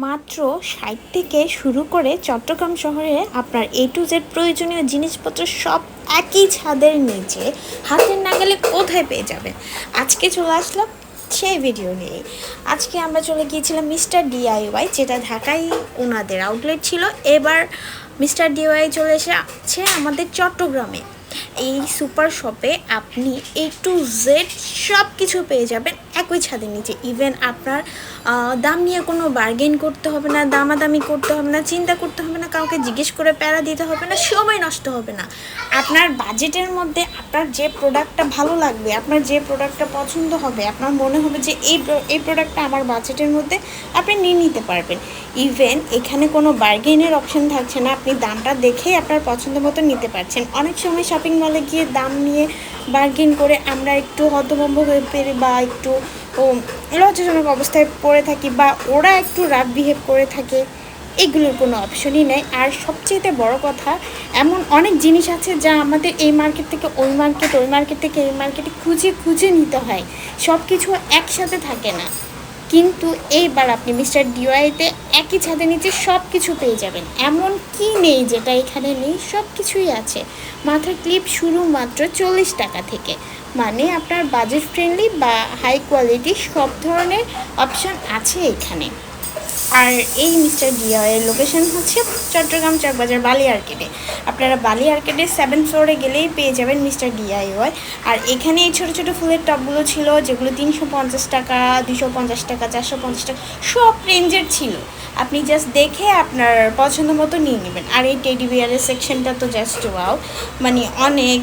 মাত্র ৬০ থেকে শুরু করে চট্টগ্রাম শহরে আপনার A to Z প্রয়োজনীয় জিনিসপত্র সব একই ছাদের নিচে হাতের নাগালে কোথায় পেয়ে যাবেন। আজকে চলে আসলাম সেই ভিডিও নিয়ে। আজকে আমরা চলে গিয়েছিলাম মিস্টার DIY, যেটা ঢাকায় ওনাদের আউটলেট ছিল। এবার মিস্টার DIY চলে এসেছে আমাদের চট্টগ্রামে। এই সুপার শপে আপনি A to Z সব কিছু পেয়ে যাবেন একই ছাদের নিচে। ইভেন আপনার দাম নিয়ে কোনো বার্গেন করতে হবে না, দামাদামি করতে হবে না, চিন্তা করতে হবে না, কাউকে জিজ্ঞেস করে প্যারা দিতে হবে না, সময় নষ্ট হবে না। আপনার বাজেটের মধ্যে আপনার যে প্রোডাক্টটা ভালো লাগবে, আপনার যে প্রোডাক্টটা পছন্দ হবে, আপনার মনে হবে যে এই প্রোডাক্টটা আমার বাজেটের মধ্যে, আপনি নিয়ে নিতে পারবেন। ইভেন এখানে কোনো বার্গেনের অপশন থাকছে না, আপনি দামটা দেখেই আপনার পছন্দ মতো নিতে পারছেন। অনেক সময় শপিং মলে গিয়ে দাম নিয়ে বার্গেন করে আমরা একটু হতভম্ব হয়ে পেরি বা একটু লজ্জাজনক অবস্থায় পড়ে থাকি, বা ওরা একটু রাফ বিহেভ করে থাকে। এগুলোর কোনো অপশনই নেই। আর সবচেয়ে বড় কথা, এমন অনেক জিনিস আছে যা আমাদের এই মার্কেট থেকে ওই মার্কেট, ওই মার্কেট থেকে এই মার্কেটে খুঁজে খুঁজে নিতে হয়, সব কিছু একসাথে থাকে না। কিন্তু এইবার আপনি মিস্টার DIYতে একই ছাদের নিচে সব কিছু পেয়ে যাবেন। এমন কি নেই যেটা এখানে নেই, সব কিছুই আছে। মাথার ক্লিপ শুরু মাত্র 40 টাকা থেকে, মানে আপনার বাজেট ফ্রেন্ডলি বা হাই কোয়ালিটি সব ধরনের অপশান আছে এখানে। আর এই মিস্টার DIYয়ের লোকেশন হচ্ছে চট্টগ্রাম চকবাজার বালি আর্কেডে। আপনারা বালি আর্কেডের 7th ফ্লোরে গেলেই পেয়ে যাবেন মিস্টার DIY। আর এখানে এই ছোটো ছোটো ফুলের টবগুলো ছিল, যেগুলো 350 টাকা, 250 টাকা, 450 টাকা সব রেঞ্জের ছিল। আপনি জাস্ট দেখে আপনার পছন্দ মতো নিয়ে নেবেন। আর এই টেডি বিয়ারের সেকশনটা তো জাস্ট ওয়াও, মানে অনেক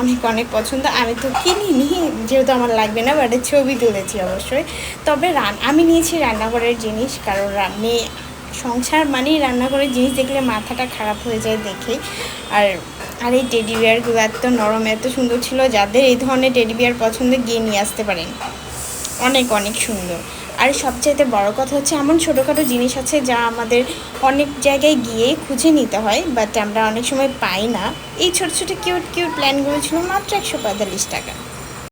অনেক অনেক পছন্দ। আমি তো কিনিনি, যেহেতু আমার লাগবে না, বাট ছবি তুলেছি অবশ্যই। তবে আমি নিয়েছি রান্নাঘরের জিনিস, কারণ সংসার মানেই রান্নাঘরের জিনিস দেখলে মাথাটা খারাপ হয়ে যায় দেখেই। আর আর এই টেডি বিয়ারগুলো এত নরম, এত সুন্দর ছিল। যাদের এই ধরনের টেডি বিয়ার পছন্দ, গিয়ে নিয়ে আসতে পারেন, অনেক অনেক সুন্দর। আর সবচাইতে বড় কথা হচ্ছে, এমন ছোটোখাটো জিনিস আছে যা আমাদের অনেক জায়গায় গিয়ে খুঁজে নিতে হয়, বাট আমরা অনেক সময় পাই না। এই ছোটো ছোটো কিউট কিউট প্ল্যানগুলো ছিল মাত্র 145 টাকা।